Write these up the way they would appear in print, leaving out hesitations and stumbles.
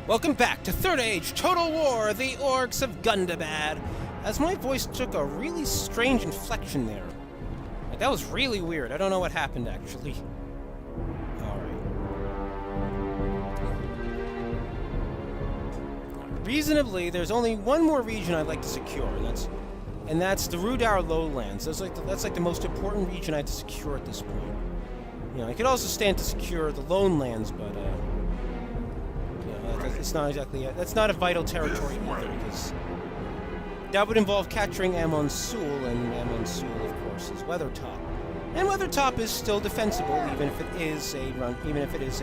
Welcome back to Third Age Total War, the Orcs of Gundabad. As my voice took a really strange inflection there. Like, that was really weird. I don't know what happened, actually. Alright. Reasonably, there's only one more region I'd like to secure, and that's the Rudar Lowlands. That's like the most important region I have to secure at this point. You know, I could also stand to secure the Lone Lands, but it's not exactly that's not a vital territory either, because that would involve capturing Amon Sul, and Amon Sul, of course, is Weathertop. And Weathertop is still defensible, even if it is a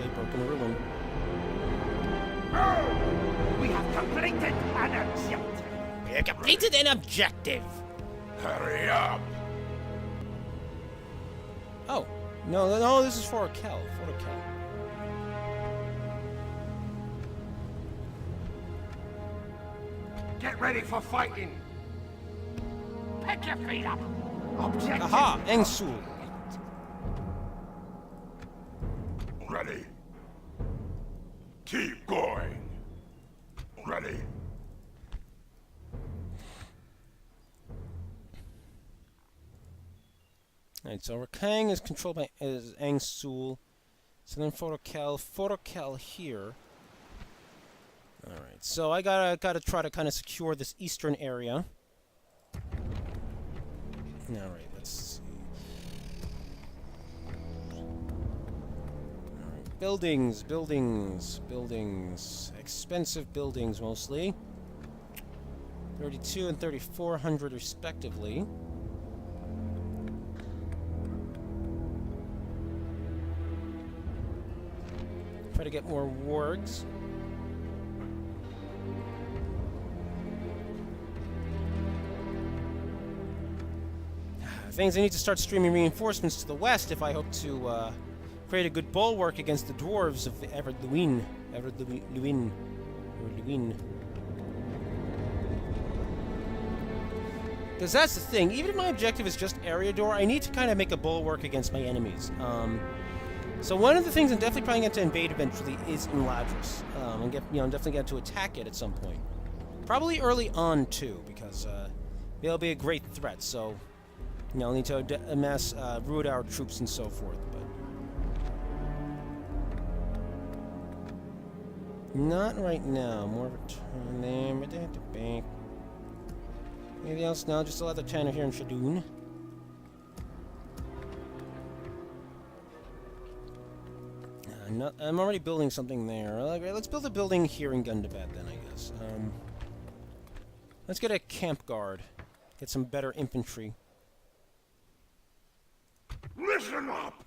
broken ruin. We have completed an objective. We have completed an objective. Hurry up. Oh, no, this is for Kel. Get ready for fighting. Pick your feet up. Objective. Aha, Engsul. Ready. Keep going. Ready. Alright, so Rakang is controlled by Engsul. So then Forokel here. Alright, so I gotta try to kind of secure this eastern area. Alright, let's see. Alright, buildings. Expensive buildings, mostly. 32 and 3,400 respectively. Try to get more wargs. Things I need to start streaming reinforcements to the west if I hope to create a good bulwark against the dwarves of Everluin. Because that's the thing, even if my objective is just Eriador, I need to kind of make a bulwark against my enemies. So one of the things I'm definitely trying to get to invade eventually is Imladris. And definitely get to attack it at some point. Probably early on too, because it'll be a great threat. So I'll need to amass Rudar troops and so forth. But not right now. More of a turn there. Anything else now? Just a lot of Tanner here in Shadoon. I'm already building something there. Okay, let's build a building here in Gundabad then, I guess. Let's get a camp guard. Get some better infantry. Listen up.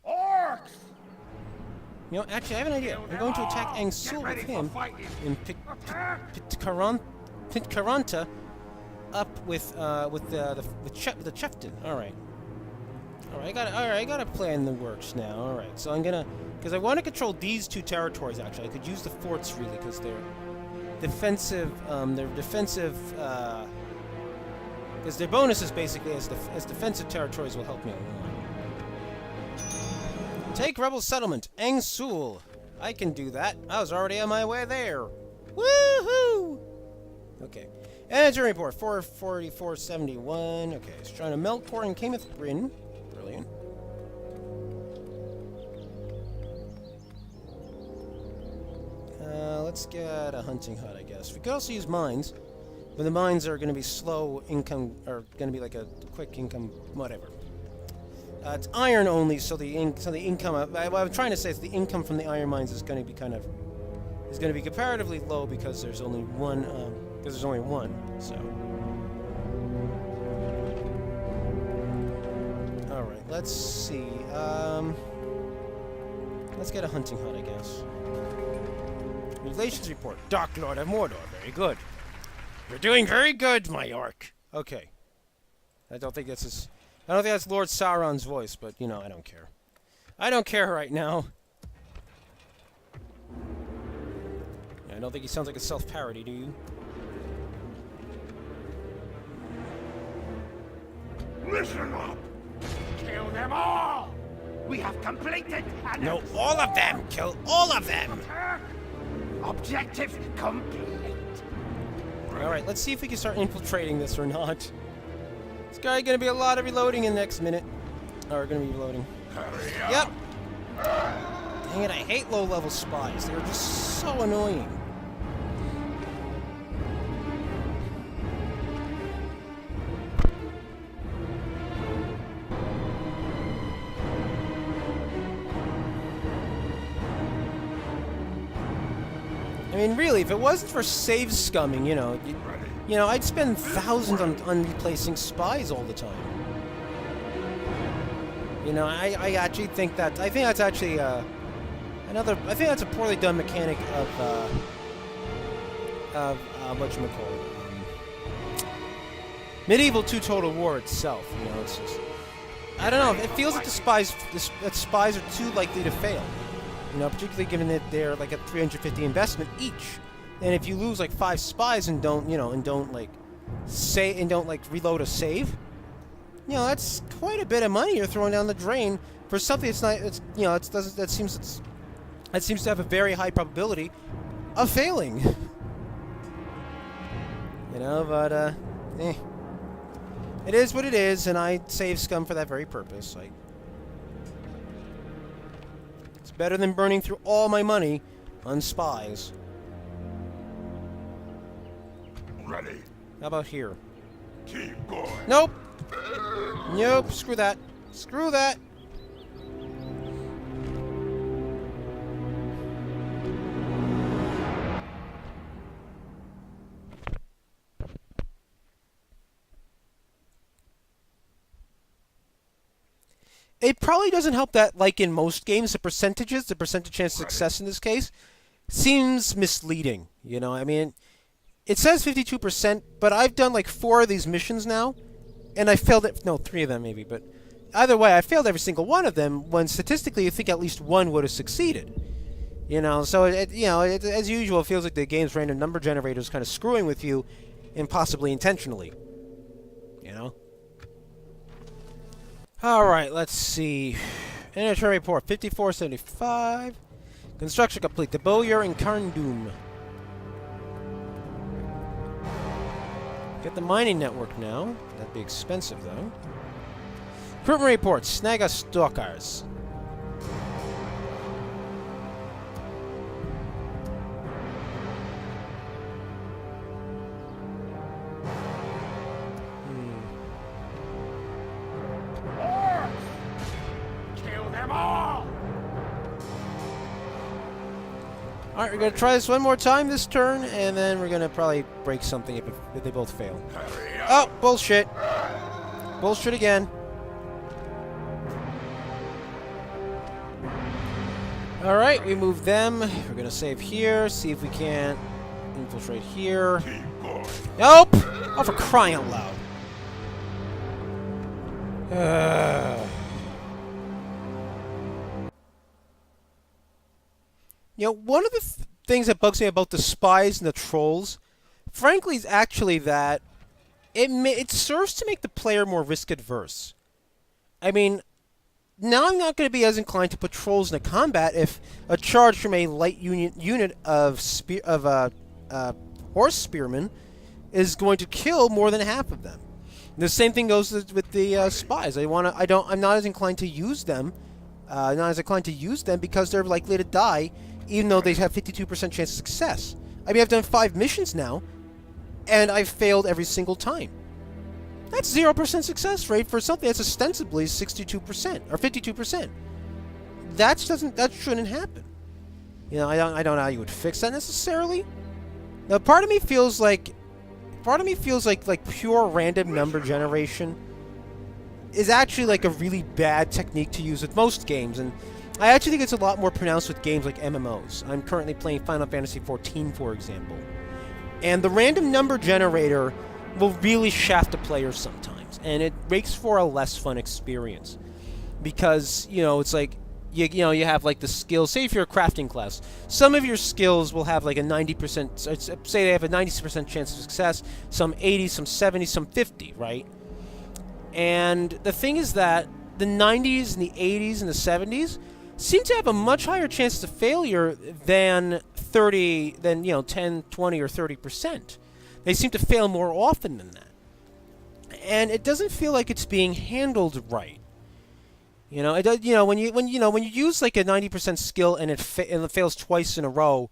Orcs! Actually, I have an idea. I'm going to attack Engsul with him in Pitkaranta up with the chieftain. All right, I gotta plan the works now. All right, so I'm gonna, because I want to control these two territories. Actually, I could use the forts really, because they're defensive. Because their bonuses basically as defensive territories will help me along. Take rebel settlement, Engsul. I can do that. I was already on my way there. Woohoo! Okay. Energy report, 444.71. Okay, it's trying to melt core in Kameth Bryn. Brilliant. Let's get a hunting hut, I guess. We could also use mines, but the mines are going to be slow income, or going to be like a quick income, whatever. It's iron only, so the income. What I'm trying to say is the income from the iron mines is going to be comparatively low, because there's only one. So. All right, let's see. Let's get a hunting hut, I guess. Relations report. Dark Lord of Mordor. Very good. You're doing very good, my orc. Okay. I don't think that's Lord Sauron's voice, but I don't care. I don't care right now. I don't think he sounds like a self-parody, do you? Listen up! Kill them all! We have completed an No, all of them! Kill all of them! attack! Objective complete. Alright, let's see if we can start infiltrating this or not. It's gonna be a lot of reloading in the next minute. Or gonna be reloading. Hurry up! Yep! Dang it, I hate low-level spies. They're just so annoying. I mean, really, if it wasn't for save scumming, you know, I'd spend thousands on replacing spies all the time. You know, I actually think that, I think that's actually, I think that's a poorly done mechanic of whatchamacallit, Medieval 2 Total War itself, you know, it's just, I don't know, it feels like that spies are too likely to fail. You know, particularly given that they're like a 350 investment each. And if you lose like 5 spies and don't like reload a save, you know, that's quite a bit of money you're throwing down the drain for something that seems to have a very high probability of failing. You know, but it is what it is, and I save scum for that very purpose. It's better than burning through all my money on spies. Ready. How about here? Keep going. Nope. Nope. Screw that. Screw that. It probably doesn't help that, like in most games, the percentage chance of success in this case seems misleading. You know, I mean, it says 52%, but I've done like 4 of these missions now, and I failed it. No, 3 of them maybe, but either way, I failed every single one of them. When statistically, you think at least one would have succeeded. You know, so as usual, it feels like the game's random number generator is kind of screwing with you, and possibly intentionally. You know. Alright, let's see. Inventory report, 5475. Construction complete. The Bowyer and Carndoom. Get the mining network now. That'd be expensive, though. Recruitment report, Snaga Stalkers. Alright, we're going to try this one more time this turn, and then we're going to probably break something if they both fail. Oh, bullshit. Bullshit again. Alright, we move them. We're going to save here, see if we can't infiltrate here. Nope! Oh, for crying out loud. You know, one of the things that bugs me about the spies and the trolls, frankly, is actually that it serves to make the player more risk-adverse. I mean, now I'm not going to be as inclined to put trolls into combat if a charge from a light unit of horse spearmen is going to kill more than half of them. The same thing goes with the spies. I'm not as inclined to use them. Because they're likely to die, even though they have 52% chance of success. I mean, I've done 5 missions now, and I've failed every single time. That's 0% success rate for something that's ostensibly 62% or 52%. That shouldn't happen. You know, I don't know how you would fix that necessarily. Now, part of me feels like pure random number generation is actually like a really bad technique to use with most games, and I actually think it's a lot more pronounced with games like MMOs. I'm currently playing Final Fantasy XIV, for example. And the random number generator will really shaft a player sometimes, and it makes for a less fun experience. Because, you know, it's like, you have like the skills. Say if you're a crafting class, some of your skills will have like a 90%, say they have a 90% chance of success, some 80, some 70, some 50, right? And the thing is that the 90s and the 80s and the 70s seem to have a much higher chance of failure than 10, 20, or 30%. They seem to fail more often than that. And it doesn't feel like it's being handled right. It does. When you use like a 90% skill and it fails twice in a row,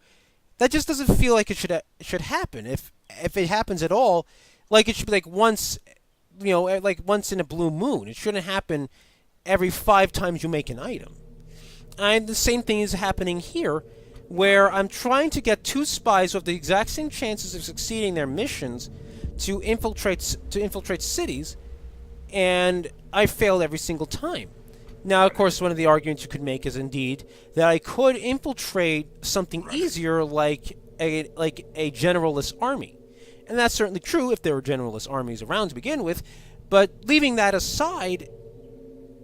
that just doesn't feel like it should happen. If it happens at all, like it should be like once, like once in a blue moon. It shouldn't happen every 5 times you make an item. And the same thing is happening here, where I'm trying to get 2 spies with the exact same chances of succeeding their missions to infiltrate cities, and I failed every single time. Now, of course, one of the arguments you could make is indeed that I could infiltrate something easier, like a generalist army, and that's certainly true if there were generalist armies around to begin with. But leaving that aside,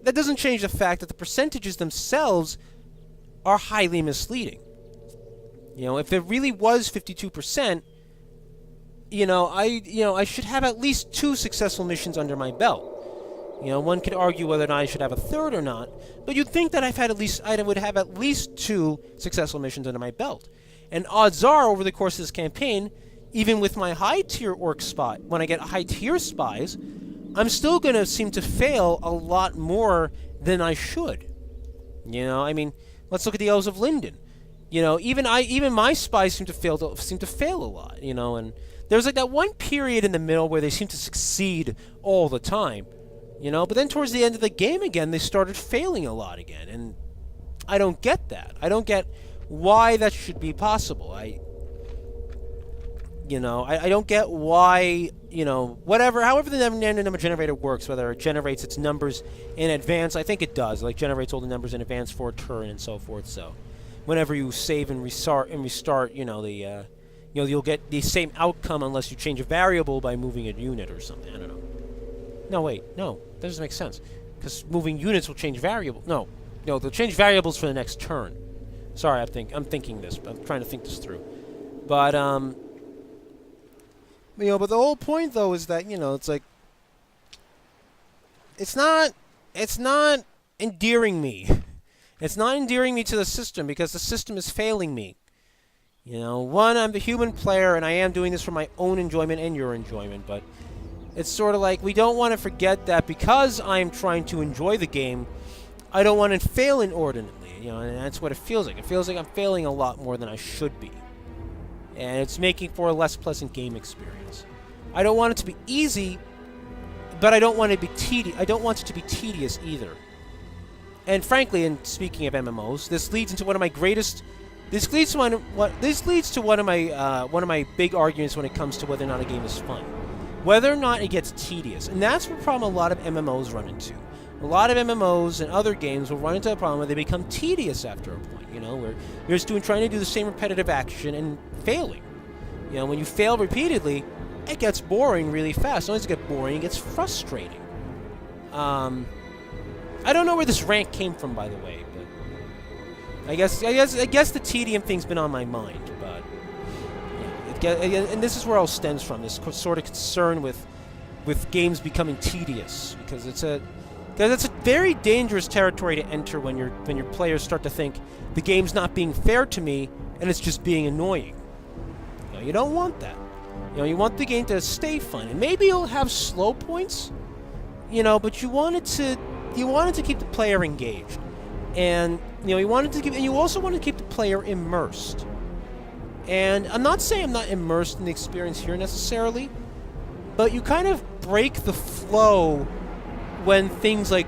that doesn't change the fact that the percentages themselves are highly misleading. If it really was 52%, I should have at least 2 successful missions under my belt. One could argue whether or not I should have a third or not, but you'd think that I would have at least 2 successful missions under my belt. And odds are, over the course of this campaign, even with my high-tier orc spot, when I get high-tier spies, I'm still going to seem to fail a lot more than I should. Let's look at the Elves of Linden. Even my spies seem to fail a lot. And there's like that one period in the middle where they seem to succeed all the time. But then towards the end of the game again, they started failing a lot again, and I don't get that. I don't get why that should be possible. I don't get why, however the random number generator works, whether it generates its numbers in advance. I think it does, like generates all the numbers in advance for a turn and so forth. So whenever you save and restart, you'll get the same outcome unless you change a variable by moving a unit or something. I don't know. No, wait, no, that doesn't make sense, because moving units will change variables. No, they'll change variables for the next turn. Sorry, I'm thinking this. I'm trying to think this through. But but the whole point though is that it's like it's not endearing me. It's not endearing me to the system because the system is failing me. One, I'm the human player, and I am doing this for my own enjoyment and your enjoyment, but it's sort of like we don't want to forget that because I'm trying to enjoy the game, I don't want to fail inordinately, and that's what it feels like. It feels like I'm failing a lot more than I should be. And it's making for a less pleasant game experience. I don't want it to be easy, but I don't want it to be tedious. I don't want it to be tedious either. And frankly, and speaking of MMOs, this leads into one of my greatest. This leads to one of my big arguments when it comes to whether or not a game is fun, whether or not it gets tedious, and that's the problem a lot of MMOs run into. A lot of MMOs and other games will run into a problem where they become tedious after a point. Where you're just trying to do the same repetitive action and failing. When you fail repeatedly, it gets boring really fast. Not only does it get boring, it gets frustrating. I don't know where this rant came from, by the way, but I guess the tedium thing's been on my mind, but and this is where it all stems from. This sort of concern with games becoming tedious, because it's a very dangerous territory to enter when your players start to think the game's not being fair to me and it's just being annoying. You don't want that. You want the game to stay fun, and maybe you'll have slow points, but you want it to keep the player engaged, and you also want to keep the player immersed. And I'm not saying I'm not immersed in the experience here necessarily, but you kind of break the flow when things like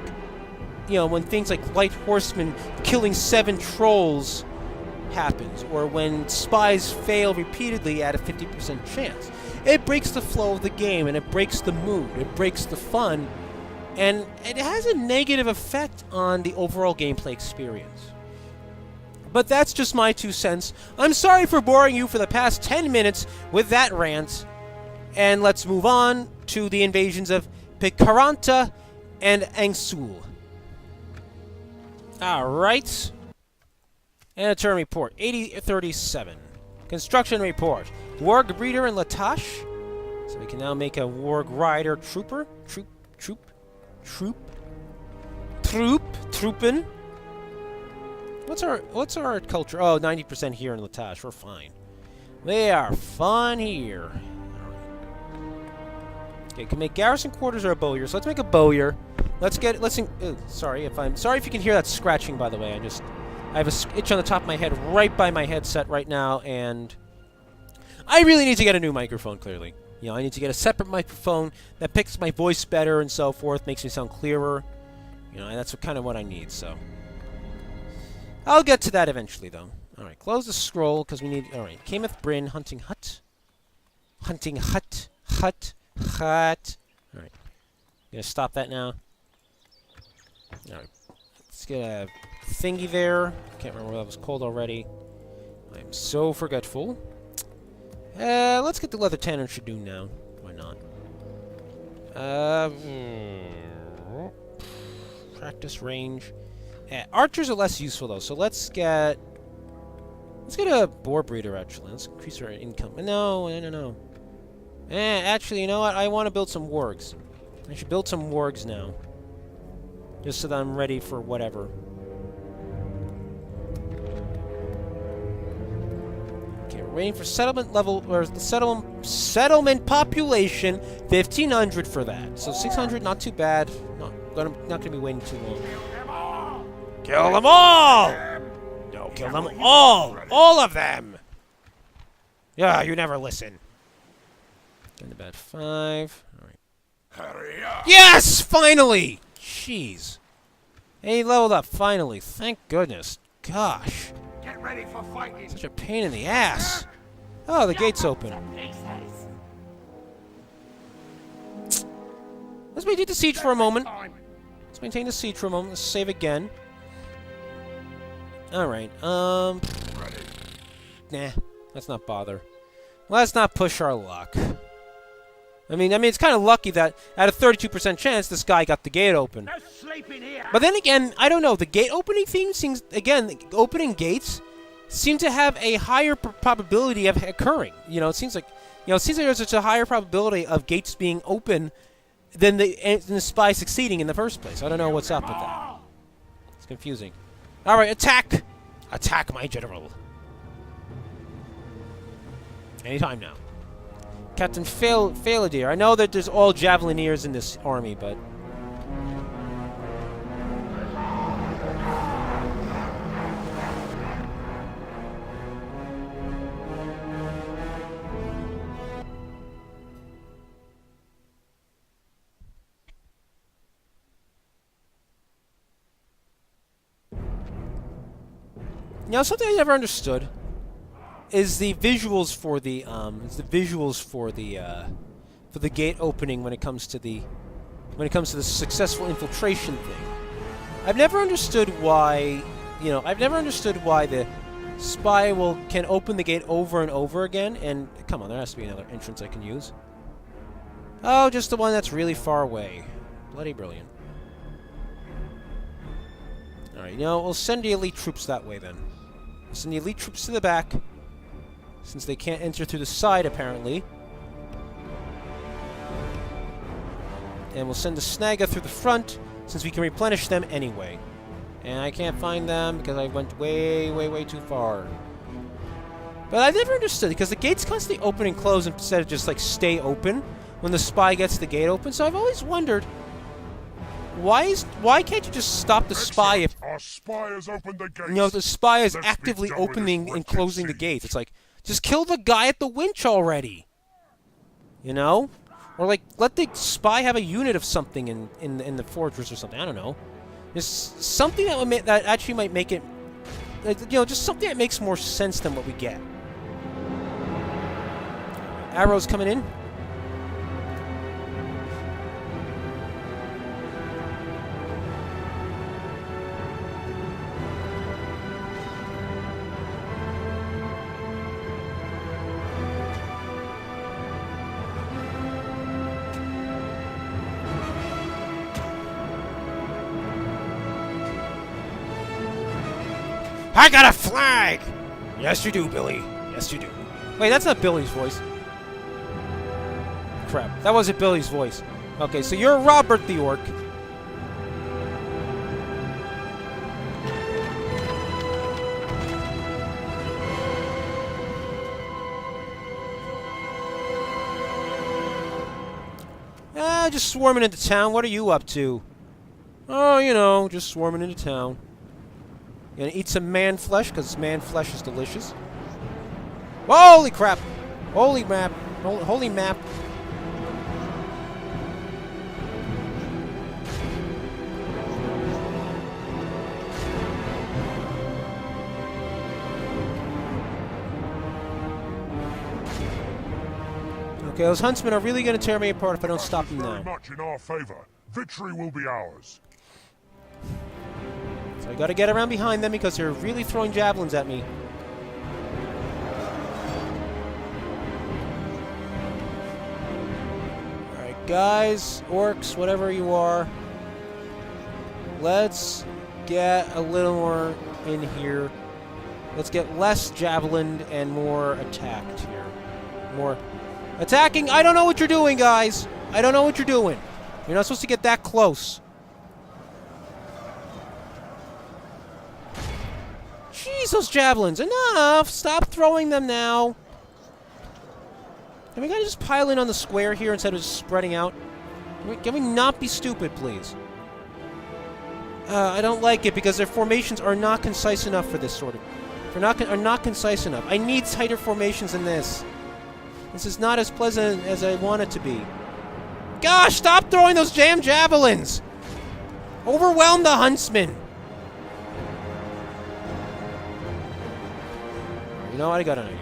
Light Horseman killing 7 trolls happens, or when spies fail repeatedly at a 50% chance. It breaks the flow of the game, and it breaks the mood, it breaks the fun, and it has a negative effect on the overall gameplay experience. But that's just my 2 cents. I'm sorry for boring you for the past 10 minutes with that rant, and let's move on to the invasions of Picaranta and Angsul. Alright. And a turn report. 8037. Construction report. Warg Breeder and Latash. So we can now make a Warg Rider Trooper. Troop. Troopin'. What's our culture? Oh, 90% here in Latash. We're fine. We are fun here. Okay, can make garrison quarters or a bowyer. So let's make a bowyer. Sorry if you can hear that scratching, by the way. I have a itch on the top of my head right by my headset right now, and I really need to get a new microphone, clearly. You know, I need to get a separate microphone that picks my voice better and so forth, makes me sound clearer. You know, and that's kind of what I need, so. I'll get to that eventually, though. Alright, close the scroll, because we need... Alright, Kameth Bryn, Hunting Hut. Hunting Hut. Hut. Alright. Gonna stop that now. Alright. Let's get a thingy there. Can't remember what that was called already. I'm so forgetful. Let's get the leather tanner Shadoon now. Why not? Practice range. Archers are less useful though, so let's get a boar breeder actually. Let's increase our income. No. Actually, you know what? I want to build some wargs. I should build some wargs now, just so that I'm ready for whatever. Okay, we're waiting for settlement level or the settlement population 1,500 for that. So 600, not too bad. Not gonna be waiting too long. Kill them all! No, kill them all! All of them! Yeah, you never listen. Gundabad 5. Alright. Hurry up! Yes! Finally! Jeez. Hey, he leveled up, finally. Thank goodness. Gosh. Get ready for fighting! Such a pain in the ass. Oh, the gate's open. Let's maintain the siege for a moment. Let's maintain the siege for a moment. Let's save again. Alright, nah, let's not bother. Let's not push our luck. I mean, it's kind of lucky that at a 32% chance this guy got the gate open. No sleeping here. But then again, I don't know, the gate opening theme seems, again, opening gates seem to have a higher probability of occurring. You know, it seems like there's such a higher probability of gates being open than the spy succeeding in the first place. I don't know what's up with that. It's confusing. Alright, attack! Attack, my general. Anytime now. Captain Faladir. I know that there's all Javelineers in this army, but... You know, something I never understood is the visuals for the gate opening when it comes to the successful infiltration thing. I've never understood why, the spy can open the gate over and over again. And come on, there has to be another entrance I can use. Oh, just the one that's really far away. Bloody brilliant. All right, we'll send the elite troops that way then. We'll send the elite troops to the back, since they can't enter through the side, apparently. And we'll send the Snaga through the front, since we can replenish them anyway. And I can't find them, because I went way, way, way too far. But I've never understood, because the gates constantly open and close instead of just, like, stay open when the spy gets the gate open. So I've always wondered, why can't you just stop the spy if... Our spy has opened the gates. You know, the spy is actively opening and closing the gates. It's like, just kill the guy at the winch already. You know? Or, like, let the spy have a unit of something in the fortress or something. I don't know. Just something that actually might make it... just something that makes more sense than what we get. Arrows coming in. I got a flag! Yes, you do, Billy. Yes, you do. Wait, that's not Billy's voice. Crap. That wasn't Billy's voice. Okay, so you're Robert the Orc. just swarming into town. What are you up to? Oh, you know, just swarming into town. Gonna eat some man flesh, because man flesh is delicious. Holy crap! Holy map. Holy map. Okay, those huntsmen are really going to tear me apart if I don't stop them now. Very much in our favor. Victory will be ours. So I got to get around behind them because they're really throwing javelins at me. Alright, guys, orcs, whatever you are. Let's get a little more in here. Let's get less javelined and more attacked here. More attacking. I don't know what you're doing, guys. I don't know what you're doing. You're not supposed to get that close. Jeez, those javelins. Enough. Stop throwing them now. Can we just pile in on the square here instead of just spreading out? Can we not be stupid, please? I don't like it because their formations are not concise enough for this sort of... are not concise enough. I need tighter formations than this. This is not as pleasant as I want it to be. Gosh, stop throwing those damn javelins! Overwhelm the huntsmen! You know what? I got an idea.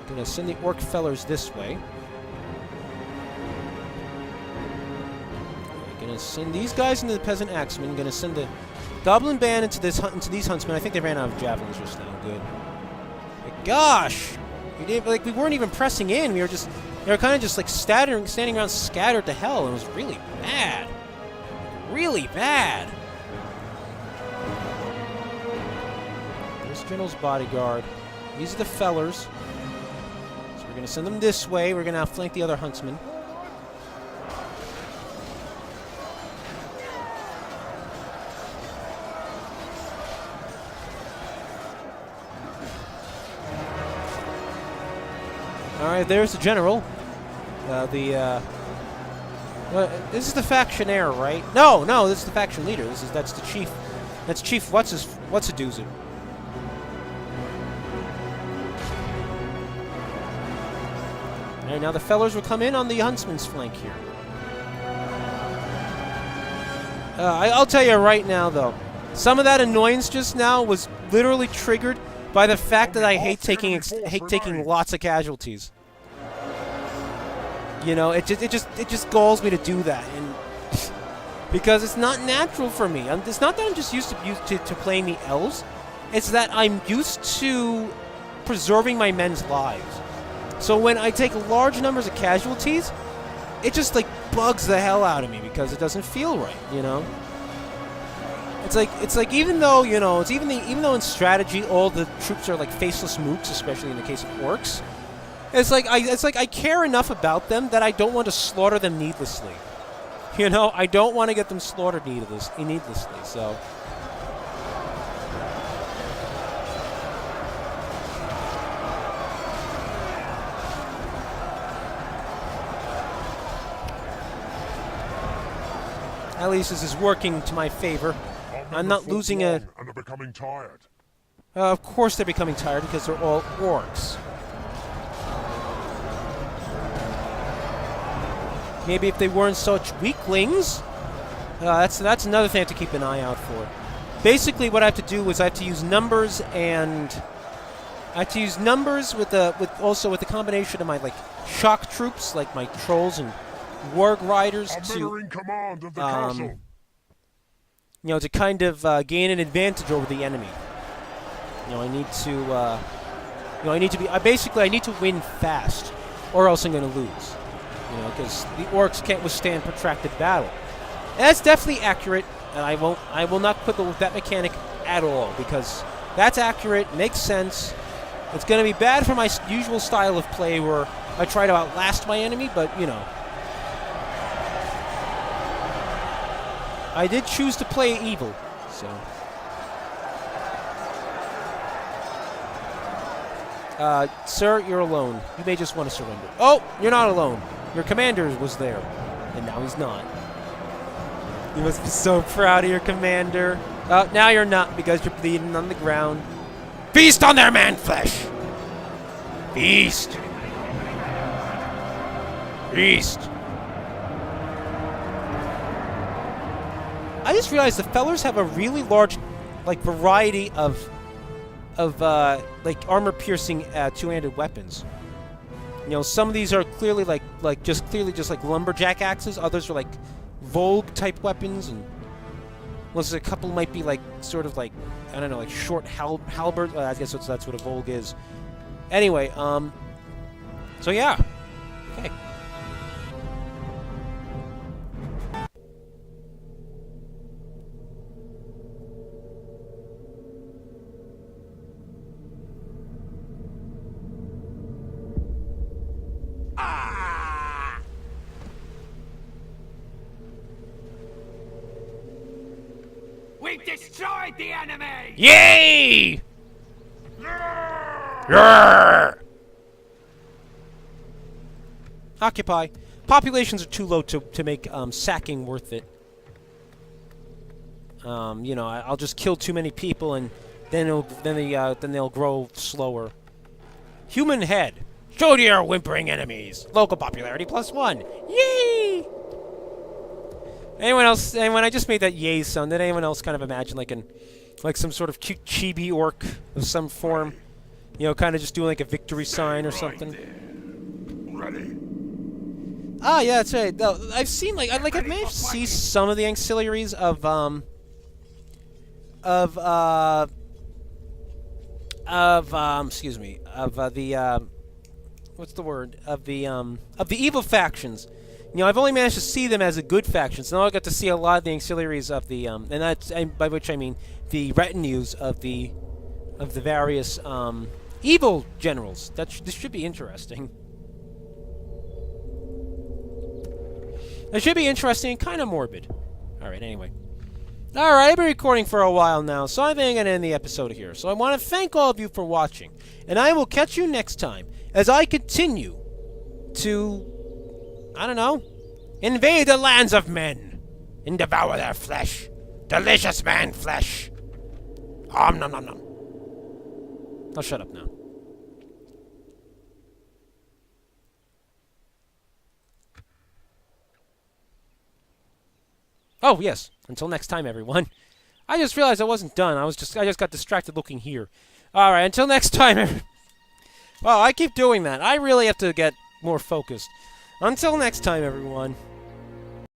I'm gonna send the orc fellers this way. I'm gonna send these guys into the peasant axemen. I'm gonna send the goblin band into these huntsmen. I think they ran out of javelins just now. Good. But gosh! We weren't even pressing in. We were kind of just like standing around scattered to hell. It was really bad. Really bad. There's General's bodyguard. These are the fellers. So we're going to send them this way. We're going to outflank the other huntsmen. Alright, there's the general. This is the factionaire, right? No, this is the faction leader. That's the chief. That's Chief What's-a-doozy. Alright, now the fellers will come in on the huntsman's flank here. I'll tell you right now, though. Some of that annoyance just now was literally triggered by the fact that I hate taking lots of casualties. You know, it just galls me to do that, and because it's not natural for me. It's not that I'm just used to playing the elves. It's that I'm used to preserving my men's lives. So when I take large numbers of casualties, it just like bugs the hell out of me because it doesn't feel right. You know. It's like even though, you know, even though in strategy all the troops are like faceless mooks, especially in the case of orcs, it's like I care enough about them that I don't want to slaughter them needlessly. You know, I don't want to get them slaughtered needlessly. So at least this is working to my favor. I'm not losing a... And are becoming tired. Of course they're becoming tired because they're all orcs. Maybe if they weren't such weaklings... that's another thing I have to keep an eye out for. Basically what I have to do is I have to use numbers and... I have to use numbers with the combination of my like shock troops, like my trolls and warg riders to... in command of the castle. You know, to kind of gain an advantage over the enemy. You know, I need to I need to win fast, or else I'm going to lose. You know, because the orcs can't withstand protracted battle. And that's definitely accurate, and I will not quibble with that mechanic at all, because that's accurate, makes sense. It's going to be bad for my usual style of play where I try to outlast my enemy, but, you know. I did choose to play evil, so. Sir, you're alone. You may just want to surrender. Oh, you're not alone. Your commander was there. And now he's not. You must be so proud of your commander. Oh, now you're not because you're bleeding on the ground. Feast on their man flesh! Feast! Feast! I just realized the fellers have a really large, like, variety of like, armor-piercing, two-handed weapons. You know, some of these are clearly just like lumberjack axes. Others are like Vogue-type weapons, and a couple might be like sort of like, I don't know, like short halberd. I guess that's what a Vogue is. Anyway, so yeah, okay. We've destroyed the enemy! Yay! Yarr! Occupy. Populations are too low to make sacking worth it. You know, I'll just kill too many people, and then they'll grow slower. Human head. Show to your whimpering enemies. Local popularity +1. Yay! Anyone else? And when I just made that yay sound, did anyone else kind of imagine like some sort of cute chibi orc of some form? You know, kind of just doing like a victory sign or something. Ready. Ah, yeah, that's right. No, I've seen I've managed to see some of the auxiliaries of excuse me, of the what's the word? Of the evil factions. You know, I've only managed to see them as a good faction, so now I got to see a lot of the auxiliaries of the and that's by which I mean the retinues of the various evil generals. This should be interesting. It should be interesting and kind of morbid. All right, anyway. All right, I've been recording for a while now, so I think I'm going to end the episode here. So I want to thank all of you for watching, and I will catch you next time as I continue to, I don't know, invade the lands of men and devour their flesh. Delicious man flesh. Nom nom nom. I'll shut up now. Oh, yes. Until next time, everyone. I just realized I wasn't done. I just got distracted looking here. All right, until next time. Well, I keep doing that. I really have to get more focused. Until next time, everyone.